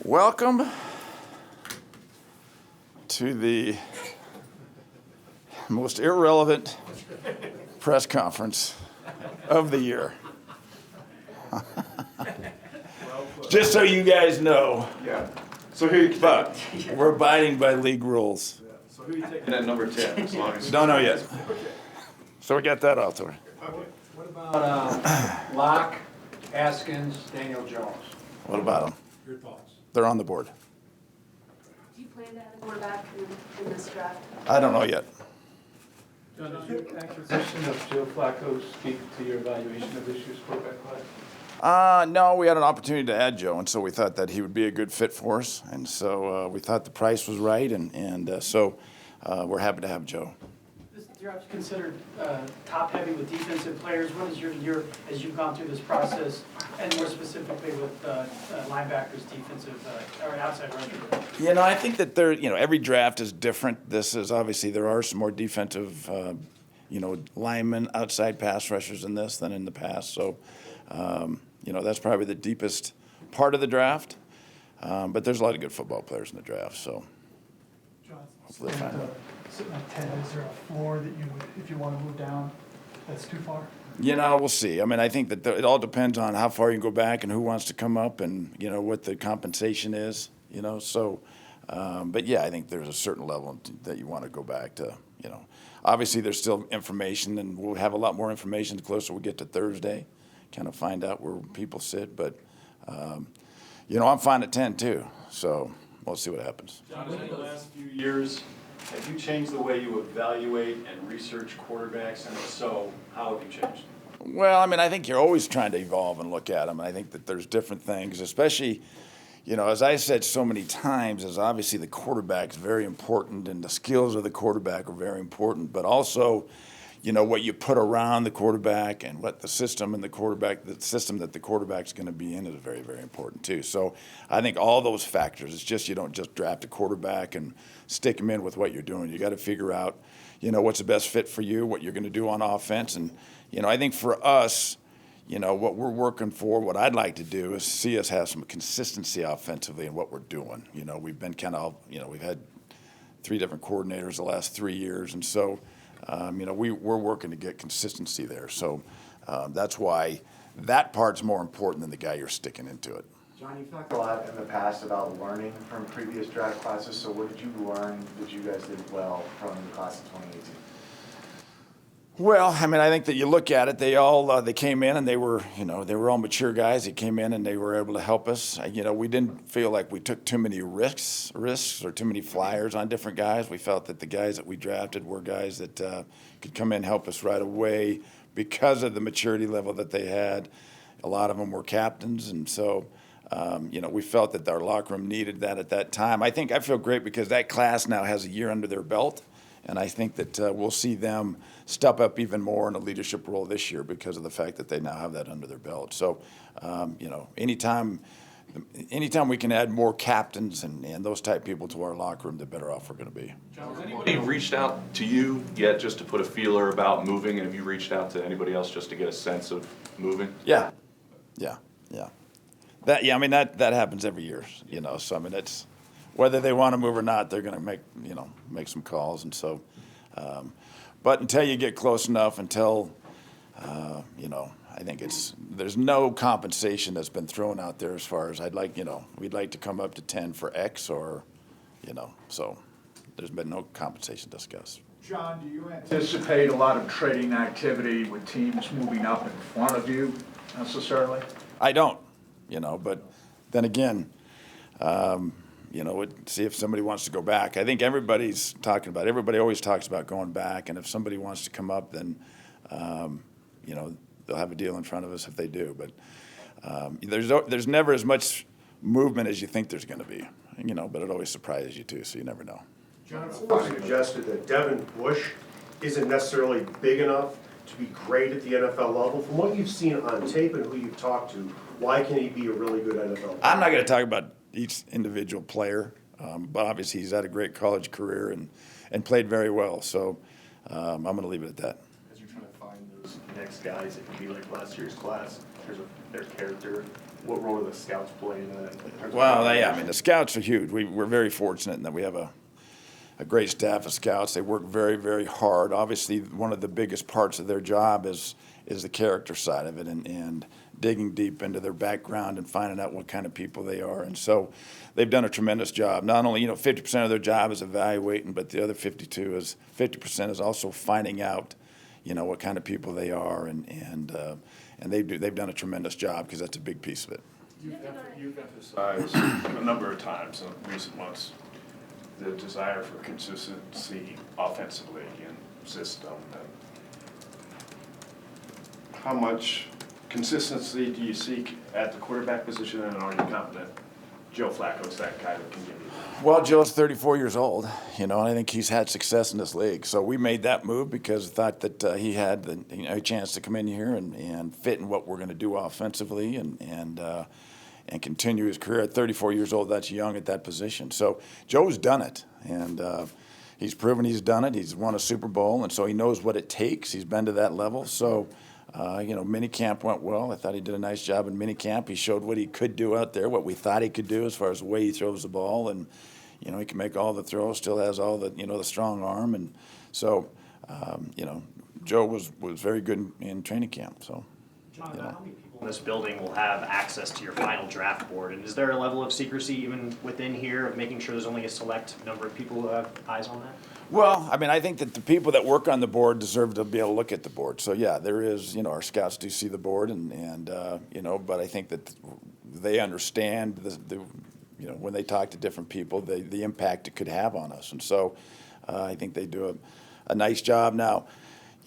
Welcome to the most irrelevant press conference of the year. Just so you guys know. Yeah. So who you But we're abiding by league rules. So who are you taking at number 10? As long as Don't know yet. So we got that out there. What about Locke, Haskins, Daniel Jones? What about them? Your thoughts? They're on the board. Do you plan to have a quarterback in this draft? I don't know yet. John, does your acquisition of Joe Flacco speak to your evaluation of this year's quarterback class? No, we had an opportunity to add Joe, and so we thought that he would be a good fit for us. And so we thought the price was right, and so we're happy to have Joe. This draft's considered top-heavy with defensive players. What is your year as you've gone through this process, and more specifically with linebackers, defensive, or outside rushers? You know, I think that every draft is different. This is obviously there are some more defensive, linemen, outside pass rushers in this than in the past. So, that's probably the deepest part of the draft. But there's a lot of good football players in the draft. So, John, hopefully find out. sitting at 10, is there a floor that you would, if you want to move down, that's too far? We'll see. I mean, I think that it all depends on how far you can go back and who wants to come up and, what the compensation is, So, but yeah, I think there's a certain level that you want to go back to, Obviously, there's still information, and we'll have a lot more information the closer we get to Thursday, kind of find out where people sit. But, I'm fine at 10 too, so we'll see what happens. John, in the last few years, have you changed the way you evaluate and research quarterbacks? And if so, how have you changed? Well, I think you're always trying to evolve and look at them. And I think that there's different things, especially, as I said so many times, is obviously the quarterback is very important and the skills of the quarterback are very important, but also, what you put around the quarterback and what the system that the quarterback's going to be in is very, very important too. So I think all those factors, it's just you don't just draft a quarterback and stick him in with what you're doing. You got to figure out, what's the best fit for you, what you're going to do on offense. And, I think for us, what we're working for, what I'd like to do is see us have some consistency offensively in what we're doing. We've been we've had 3 different coordinators the last 3 years. And so, we're working to get consistency there. So that's why that part's more important than the guy you're sticking into it. John, you've talked a lot in the past about learning from previous draft classes. So what did you learn that you guys did well from the class of 2018? Well, I think that you look at it, they came in and they were all mature guys. They came in and they were able to help us. We didn't feel like we took too many risks or too many flyers on different guys. We felt that the guys that we drafted were guys that could come in and help us right away because of the maturity level that they had. A lot of them were captains, and so we felt that our locker room needed that at that time. I feel great because that class now has a year under their belt. And I think that we'll see them step up even more in a leadership role this year because of the fact that they now have that under their belt. So, anytime we can add more captains and those type people to our locker room, the better off we're going to be. John, has anybody reached out to you yet just to put a feeler about moving? And have you reached out to anybody else just to get a sense of moving? Yeah. That happens every year, So, it's whether they want to move or not, they're going to make some calls. And so, but until you get close enough, I think there's no compensation that's been thrown out there as far as we'd like to come up to 10 for X or, so there's been no compensation discussed. John, do you anticipate a lot of trading activity with teams moving up in front of you necessarily? I don't, but then again, see if somebody wants to go back. I think everybody always talks about going back, and if somebody wants to come up, then, they'll have a deal in front of us if they do. But there's never as much movement as you think there's going to be, but it always surprises you too, so you never know. John suggested that Devin Bush isn't necessarily big enough to be great at the NFL level. From what you've seen on tape and who you've talked to, why can he be a really good NFL player? I'm not going to talk about each individual player, but obviously he's had a great college career and played very well. So I'm going to leave it at that. As you're trying to find those next guys that can be like last year's class, their character, what role do the scouts play in that? in terms of Well, yeah, I mean, the scouts are huge. We're very fortunate in that we have a great staff of scouts. They work very, very hard. Obviously, one of the biggest parts of their job is the character side of it and digging deep into their background and finding out what kind of people they are. And so they've done a tremendous job. Not only, 50% of their job is evaluating, but the other 50% is also finding out, what kind of people they are. And they've done a tremendous job because that's a big piece of it. You've emphasized a number of times in recent months the desire for consistency offensively in system. And how much consistency do you seek at the quarterback position, and are you confident Joe Flacco's that guy that can give you that? Well, Joe's 34 years old, and I think he's had success in this league. So we made that move because we thought that he had a chance to come in here and fit in what we're going to do offensively and continue his career. At 34 years old, that's young at that position. So Joe's done it, and he's proven he's done it. He's won a Super Bowl, and so he knows what it takes. He's been to that level. So, minicamp went well. I thought he did a nice job in minicamp. He showed what he could do out there, what we thought he could do as far as the way he throws the ball, and he can make all the throws. Still has all the the strong arm, and so Joe was very good in training camp. So. John, how many people in this building will have access to your final draft board? And is there a level of secrecy even within here of making sure there's only a select number of people who have eyes on that? Well, I mean, I think that the people that work on the board deserve to be able to look at the board. So yeah, there is, our scouts do see the board, and but I think that they understand when they talk to different people, the impact it could have on us, and so I think they do a nice job now.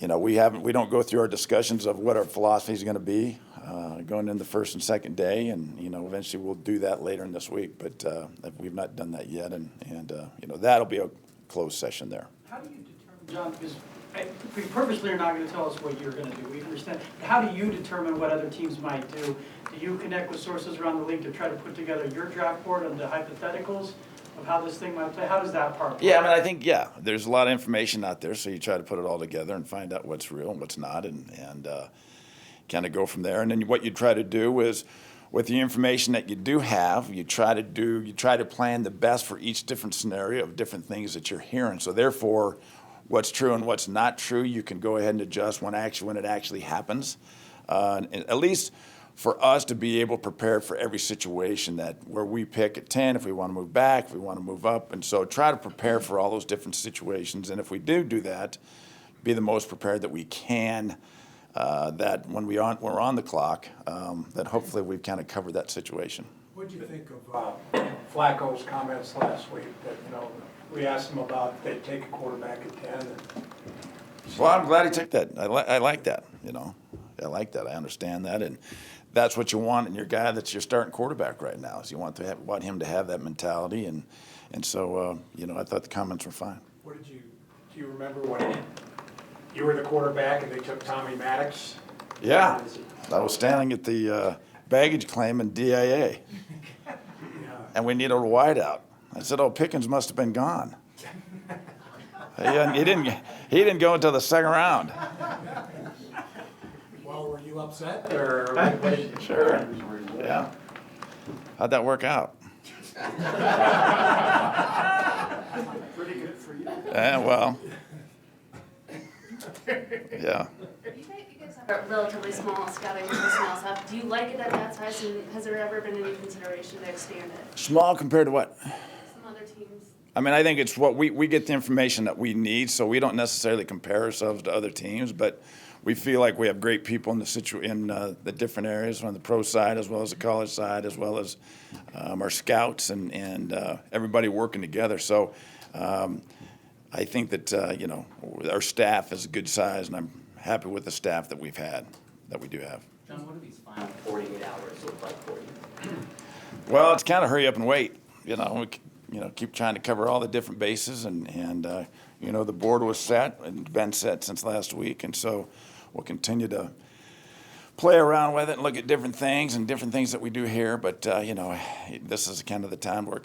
We don't go through our discussions of what our philosophy is going to be going in the first and second day, and eventually we'll do that later in this week. But we've not done that yet, and that'll be a closed session there. How do you determine, John, because we purposely are not going to tell us what you're going to do, we understand. How do you determine what other teams might do? Do you connect with sources around the league to try to put together your draft board and the hypotheticals of how this thing might play? How does that part play? Yeah, I mean, I think, there's a lot of information out there, so you try to put it all together and find out what's real and what's not, and kind of go from there. And then what you try to do is, with the information that you do have, you try to plan the best for each different scenario of different things that you're hearing. So therefore, what's true and what's not true, you can go ahead and adjust when it actually happens. And at least for us to be able to prepare for every situation where we pick at 10, if we want to move back, if we want to move up. And so try to prepare for all those different situations. And if we do that, be the most prepared that we can, that when we're on the clock, that hopefully we've kind of covered that situation. What do you think of Flacco's comments last week that, we asked him about they take a quarterback at 10? And Well, I'm glad he took that. I like that, I like that. I understand that, and that's what you want in your guy that's your starting quarterback right now, is you want him to have that mentality, and so, I thought the comments were fine. do you remember when you were the quarterback and they took Tommy Maddox? Yeah, I was standing at the baggage claim in DIA, and we needed a wideout. I said, "Oh, Pickens must have been gone." He didn't go until the second round. Well, were you upset or? Sure. Yeah. How'd that work out? Pretty good for you. Yeah, well. Yeah. You guys have a relatively small scouting personnel staff. Do you like it at that size, and has there ever been any consideration to expand it? Small compared to what? Some other teams? I mean, I think it's what we get the information that we need, so we don't necessarily compare ourselves to other teams, but we feel like we have great people in the different areas, on the pro side as well as the college side, as well as our scouts and everybody working together. So I think that our staff is a good size, and I'm happy with the staff that we do have. John, what do these final 48 hours look like for you? Well, it's kind of hurry up and wait. Keep trying to cover all the different bases, and the board was set and been set since last week, and so we'll continue to play around with it and look at different things that we do here. But this is kind of the time where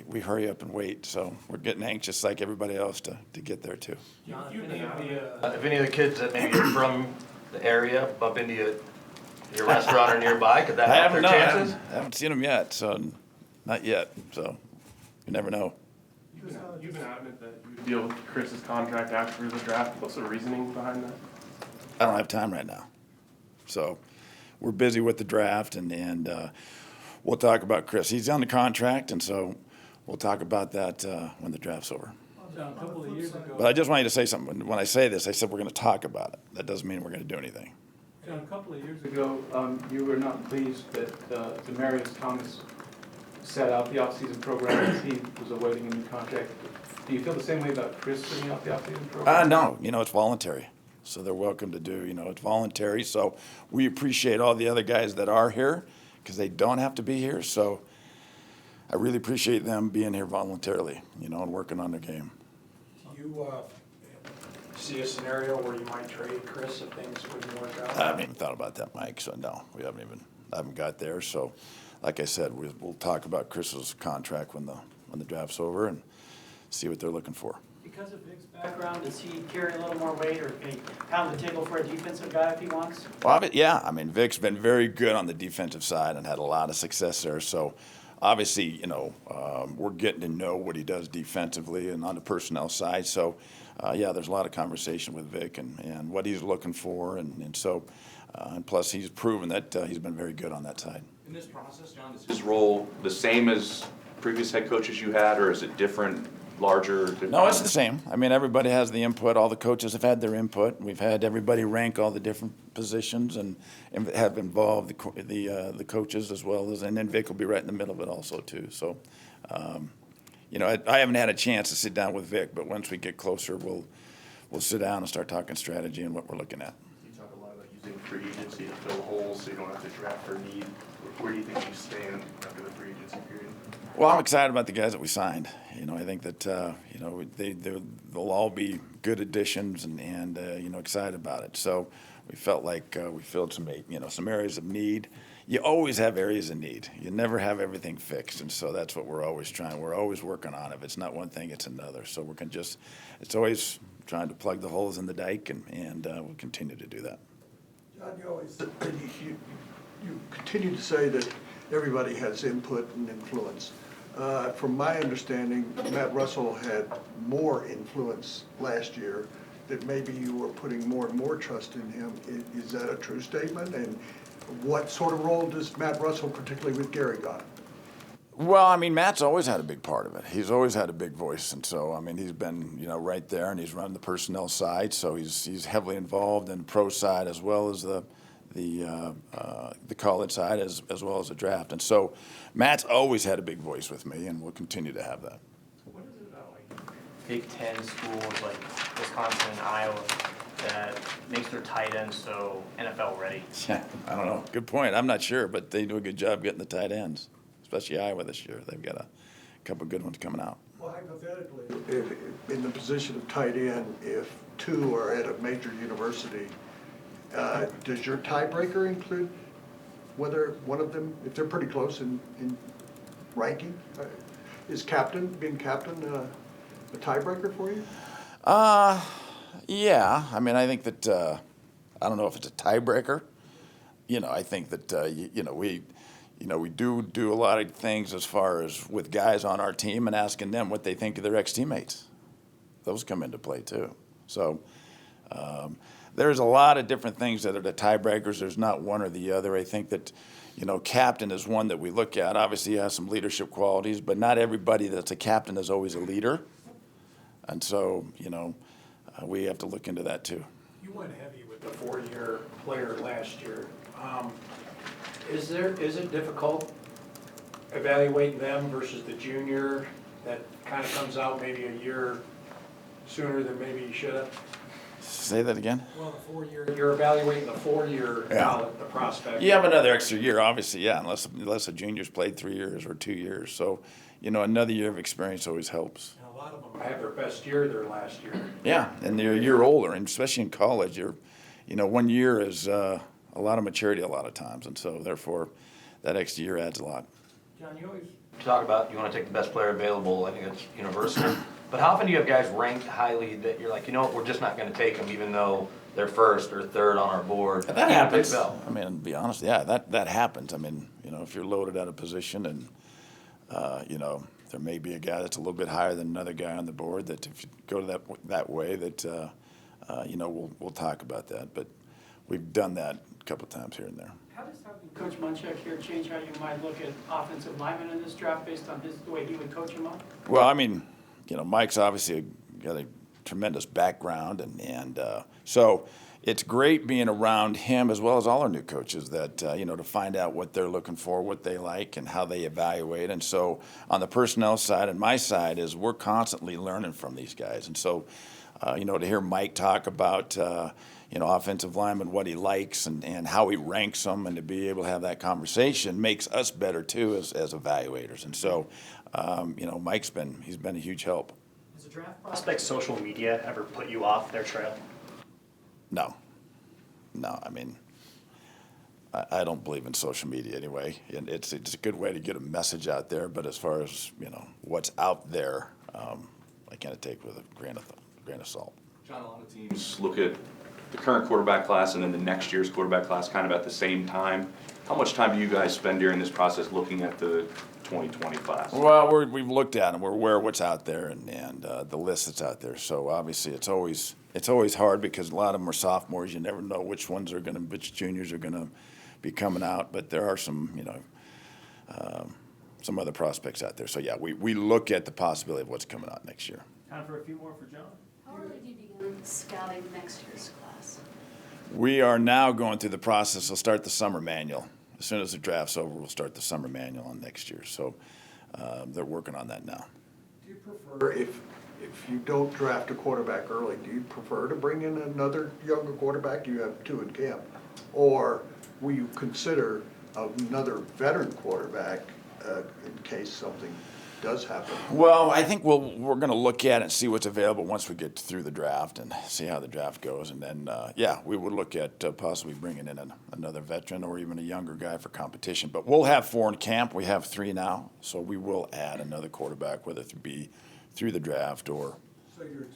we hurry up and wait. So we're getting anxious like everybody else to get there too. If any of the kids that maybe are from the area bump into you your restaurant are nearby, could that I help haven't, their no, chances? I haven't seen them yet, so, not yet, so, you never know. You've been adamant that you would deal with Chris's contract after the draft. What's the reasoning behind that? I don't have time right now. So we're busy with the draft, and we'll talk about Chris. He's on the contract, and so we'll talk about that when the draft's over. John, a couple of years ago. But I just want you to say something. When I say this, I said we're going to talk about it. That doesn't mean we're going to do anything. John, a couple of years ago, you were not pleased that Demarius Thomas set out the offseason program as he was awaiting a new contract. Do you feel the same way about Chris setting out the offseason program? No, it's voluntary. So they're welcome to do, it's voluntary. So we appreciate all the other guys that are here because they don't have to be here. So I really appreciate them being here voluntarily, and working on their game. Do you see a scenario where you might trade Chris if things wouldn't work out? I haven't even thought about that, Mike, so no, I haven't got there. So like I said, we'll talk about Chris's contract when the draft's over and see what they're looking for. Because of Vic's background, does he carry a little more weight, or can he pound the table for a defensive guy if he wants? Well, yeah, Vic's been very good on the defensive side and had a lot of success there. So obviously, we're getting to know what he does defensively and on the personnel side. So, yeah, there's a lot of conversation with Vic and what he's looking for. And so, and plus he's proven that he's been very good on that side. In this process, John, is his role the same as previous head coaches you had, or is it different, larger? Different? No, it's the same. Everybody has the input. All the coaches have had their input. We've had everybody rank all the different positions and have involved the coaches as well as, and then Vic will be right in the middle of it also too. So, I haven't had a chance to sit down with Vic, but once we get closer, we'll sit down and start talking strategy and what we're looking at. You talk a lot about using free agency to fill holes so you don't have to draft for need. Where do you think you stand after the free agency period? Well, I'm excited about the guys that we signed. I think that they'll all be good additions and excited about it. So we felt like we filled some areas of need. You always have areas of need. You never have everything fixed, and so that's what we're always trying. We're always working on it. If it's not one thing, it's another. So it's always trying to plug the holes in the dike, and we'll continue to do that. John, you continue to say that everybody has input and influence. From my understanding, Matt Russell had more influence last year, that maybe you were putting more and more trust in him. Is that a true statement? And what sort of role does Matt Russell, particularly with Gary, got? Well, Matt's always had a big part of it. He's always had a big voice, and so he's been right there, and he's run the personnel side, so he's heavily involved in the pro side as well as the college side as well as the draft. And so Matt's always had a big voice with me, and we'll continue to have that. What is it about Big Ten schools like Wisconsin and Iowa that makes their tight ends so NFL ready? Yeah, I don't know. Good point. I'm not sure, but they do a good job getting the tight ends, especially Iowa this year. They've got a couple good ones coming out. Well, hypothetically, if in the position of tight end, if two are at a major university, does your tiebreaker include whether one of them, if they're pretty close in ranking, is being captain a tiebreaker for you? Yeah. I think that I don't know if it's a tiebreaker. I think that we do a lot of things as far as with guys on our team and asking them what they think of their ex-teammates. Those come into play too. So. There's a lot of different things that are the tiebreakers. There's not one or the other. I think that, captain is one that we look at. Obviously, he has some leadership qualities, but not everybody that's a captain is always a leader. And so, we have to look into that too. You went heavy with the four-year player last year. Is it difficult evaluating them versus the junior that kind of comes out maybe a year sooner than maybe you should have? Say that again? Well, you're evaluating the four-year, the prospect. You have another extra year, obviously, yeah, unless a junior's played 3 years or 2 years. So, another year of experience always helps. And a lot of them have their best year their last year. Yeah, and they're a year older, and especially in college, 1 year is a lot of maturity a lot of times, and so therefore that extra year adds a lot. John, you always talk about you want to take the best player available. I think that's universal. But how often do you have guys ranked highly that you're like, we're just not going to take them, even though they're first or third on our board. That Big happens. bell. I mean, to be honest, yeah, that happens. I mean, if you're loaded at a position and, there may be a guy that's a little bit higher than another guy on the board that if you go to that way that, we'll talk about that. But we've done that a couple of times here and there. How does having Coach Munchak here change how you might look at offensive linemen in this draft based on the way he would coach them up? Well, I mean, Mike's obviously got a tremendous background, and so it's great being around him as well as all our new coaches that, to find out what they're looking for, what they like, and how they evaluate. And so on the personnel side and my side is we're constantly learning from these guys. And so, to hear Mike talk about, offensive lineman, what he likes and how he ranks them, and to be able to have that conversation makes us better too as evaluators. And so, Mike's been a huge help. Does the draft prospect social media ever put you off their trail? No, I mean, I don't believe in social media anyway, and it's a good way to get a message out there. But as far as what's out there, I kind of take with a grain of salt. John, a lot of teams look at the current quarterback class and then the next year's quarterback class kind of at the same time. How much time do you guys spend during this process looking at the 2020 class? Well, we've looked at them. We're aware of what's out there and the list that's out there. So obviously, it's always hard because a lot of them are sophomores. You never know which juniors are gonna be coming out. But there are some other prospects out there. So yeah, we look at the possibility of what's coming out next year. Time for a few more for John. How early do you begin scouting next year's class? We are now going through the process. We'll start the summer manual. As soon as the draft's over, we'll start the summer manual on next year. So they're working on that now. Do you prefer, if you don't draft a quarterback early, do you prefer to bring in another younger quarterback? You have two in camp. Or will you consider another veteran quarterback in case something does happen? Well, I think we're going to look at it and see what's available once we get through the draft and see how the draft goes. And then, we would look at possibly bringing in another veteran or even a younger guy for competition. But we'll have 4 in camp. We have 3 now. So we will add another quarterback, whether it be through the draft or... So you're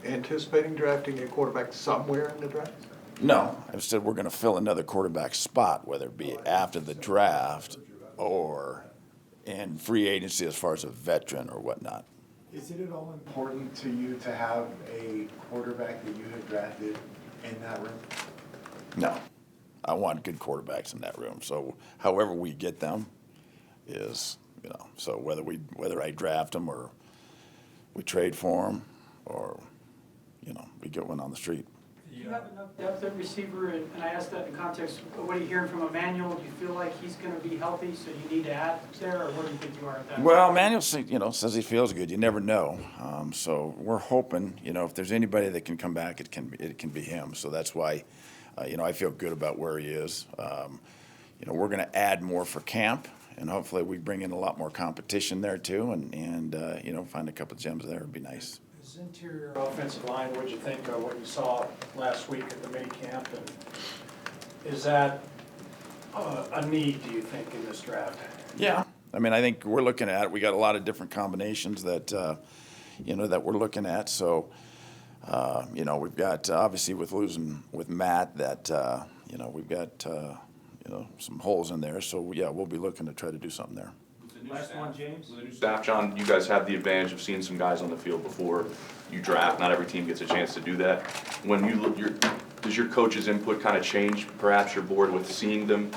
anticipating drafting a quarterback somewhere in the draft? No, I said we're going to fill another quarterback spot, whether it be after the draft or in free agency as far as a veteran or whatnot. Is it at all important to you to have a quarterback that you have drafted in that room? No, I want good quarterbacks in that room. So however we get them is, so whether I draft them or we trade for them or, we get one on the street. Do you have enough depth at receiver, and I ask that in context, what are you hearing from Emmanuel? Do you feel like he's going to be healthy, so you need to add there, or where do you think you are at that? Well, Manuel, says he feels good. You never know. So we're hoping, if there's anybody that can come back, it can be him. So that's why, I feel good about where he is. We're going to add more for camp, and hopefully we bring in a lot more competition there too, and find a couple of gems there would be nice. His interior offensive line, what'd you think of what you saw last week at the mini camp? And is that a need, do you think, in this draft? Yeah. I mean, I think we're looking at it. We got a lot of different combinations that, that we're looking at. So, we've got, obviously with losing with Matt that, we've got, some holes in there. So, yeah, we'll be looking to try to do something there. Last one, James. With the new staff, John, you guys have the advantage of seeing some guys on the field before you draft. Not every team gets a chance to do that. When you look, does your coach's input kind of change, perhaps your board, with seeing them,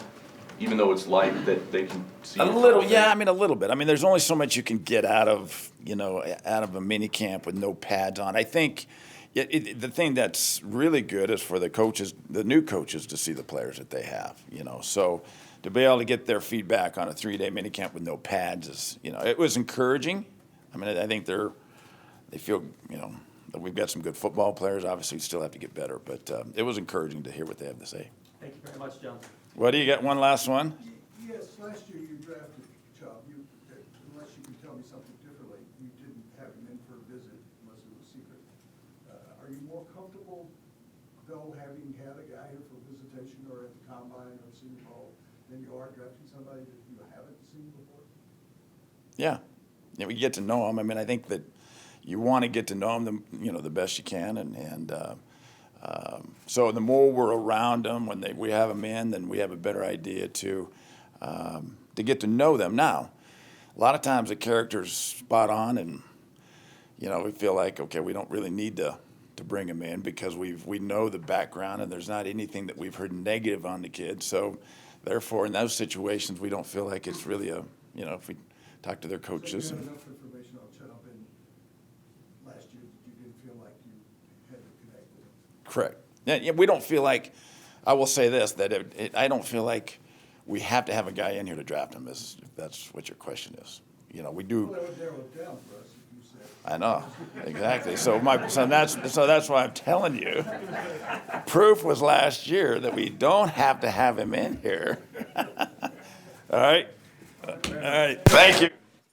even though it's light, that they can see? A little, yeah. I mean, a little bit. I mean, there's only so much you can get out of a mini camp with no pads on. I think the thing that's really good is for the coaches, the new coaches, to see the players that they have. So to be able to get their feedback on a 3-day mini camp with no pads is, it was encouraging. I mean, I think they feel, that we've got some good football players. Obviously, we still have to get better, but it was encouraging to hear what they have to say. Thank you very much, John. What do you got? One last one? Yes, last year you drafted Chubb. Unless you can tell me something differently, you didn't have him in for a visit unless it was secret. Are you more comfortable, though, having had a guy here for visitation or at the combine or Senior Bowl than you are drafting somebody that you haven't seen before? Yeah. We get to know them. I mean, I think that you want to get to know them, the best you can, and So the more we're around them, when we have them in, then we have a better idea to get to know them. Now, a lot of times the character's spot on, and we feel like, okay, we don't really need to bring them in because we know the background and there's not anything that we've heard negative on the kids. So therefore, in those situations, we don't feel like it's really if we talk to their coaches. So you had enough information on Cheltenham last year that you didn't feel like you had to connect with them? Correct. Yeah, we don't feel like, I will say this, that I don't feel like we have to have a guy in here to draft him, if that's what your question is. We do. Well, that would narrow it down for us if you said. I know, exactly. So that's why I'm telling you. Proof was last year that we don't have to have him in here. All right? All right, thank you.